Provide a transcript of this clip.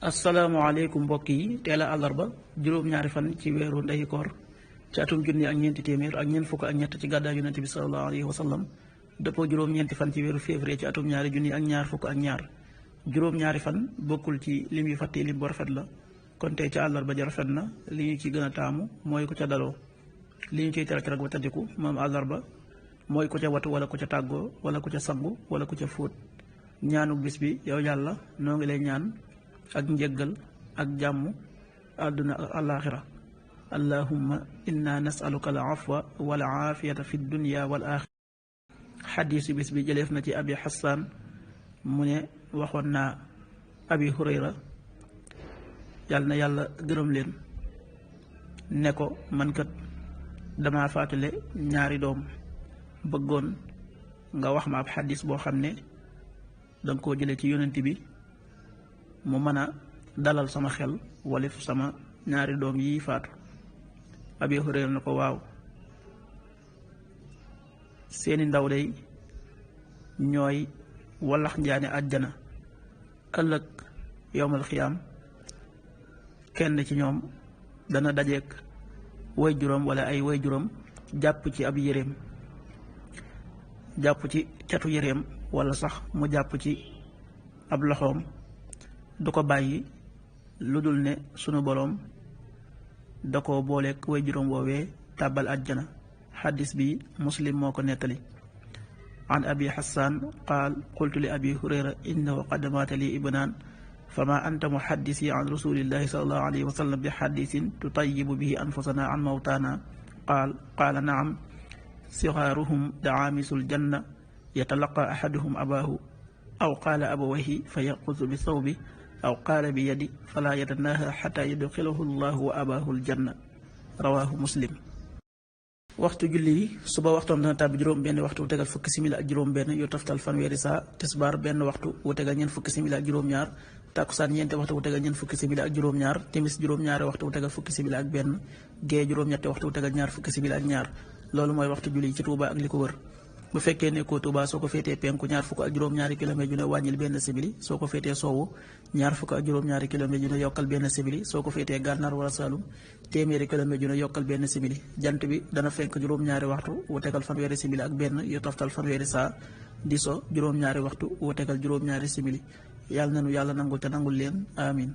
asalaamaaleykum mbokk yi teel a àllarba juróom-ñaari fan ci weeru ndeyu koor ci atum junni ak ñeenti téeméer ak ñeent fukk ak ñett ci gàddaay yonent bi sallallahu alayhi wa sallam dëppoo juróom-ñeenti fan ci weeru février ci atum ñaari junni ak ñaar fukk ak ñaar juróom-ñaari fan bokkul ci lim yu fàtte lim bu rafet la kon tey ci àllarba ja rafet na li ñu ci gën a taamu mooy ko ca daloo li ñu ciy tere ci rek ba taddiku moom àllarba mooy ko ca watu wala ko ca tàggoo wala ko ca sangu wala ko ca fóot ñaanu bis bi yow yàlla noo ngi lay ñaan ak njëggal ak jàmm àdduna ak alaaxira allahumma inna nasaluka al afwa wal aafiyata fi dunya wal axira xadiisu bis bi jëleef na ci abi xasaan mu ne waxoon naa abi hurayra yàlla na yàlla gërëm leen ne ko man kat dama faatule ñaari doom bëggoon nga wax ma ab xadiis boo xam ne danga koo jële ci yonent bi mu mën a dalal sama xel walif sama ñaari doom yi faatu abi hurayra na ko waaw seeni ndaw day ñooy wallax njaane àjjana ëllëg yowmal xiyaam kenn ci ñoom dana dajeek way juróom wala ay way juróom jàpp ci ab yéreem jàpp ci catu yéreem wala sax mu jàpp ci ab loxoom du ko bàyyi lu dul ne sunu boroom da ko booleeg way juróom woowee tàbbal àjjana xaddis bi muslim moo ko nettali an abi xasaan qaal qultu li abi hurayra innahu qad maata li ibnaan fama anta muhaddisi an rasulillahi salallahu alayhi wa sallam bi xaddisin tutayibu bihi anfusana an mawtaana qaala naam sixaaruhum daamisul janna yatalaqa ahaduhum abaahu aw qaala abawayhi fa yaqusu bi sawbi aw qaala bi yadi falaa yatanaaha xataa yudxilahu llahu wa abaahu aljanna rawaahu muslim. waxtu julli yi suba waxtoom dana tàbbi juróom benn waxtu wu tegal fukki simili ak juróom benn yu toftal fanweeri saa tisbaar benn waxtu wu tegal ñeent fukki simili ak juróom ñaar takkusaan ñeenti waxtu wu tegal ñeent fukki simili ak juróom ñaar timis juróom-ñaari waxtu wu tegal fukki simili ak benn gee juróom-ñetti waxtu wu tegal ñaar fukki simili ak ñaar loolu mooy waxtu julli yi ci Tuuba ak li ko wër. bu fekkee nekkoo Tuuba soo ko féetee penku ñaar fukk ak juróom-ñaari kilomètre yu ne wàññil benn simili soo ko féetee sowwu ñaar fukk ak juróom-ñaari kilomètre yu ne yokkal benn simili soo ko féetee gànnaar wala Saalum téeméeri kilomètre yu ne yokkal benn simili jant bi dana fenk juróom-ñaari waxtu wu tegal fanweeri simili ak benn yu toftal fanweeri saa di so juróom-ñaari waxtu wu tegal juróom-ñaari simili yàlla nanu yàlla nangul te nangul leen amin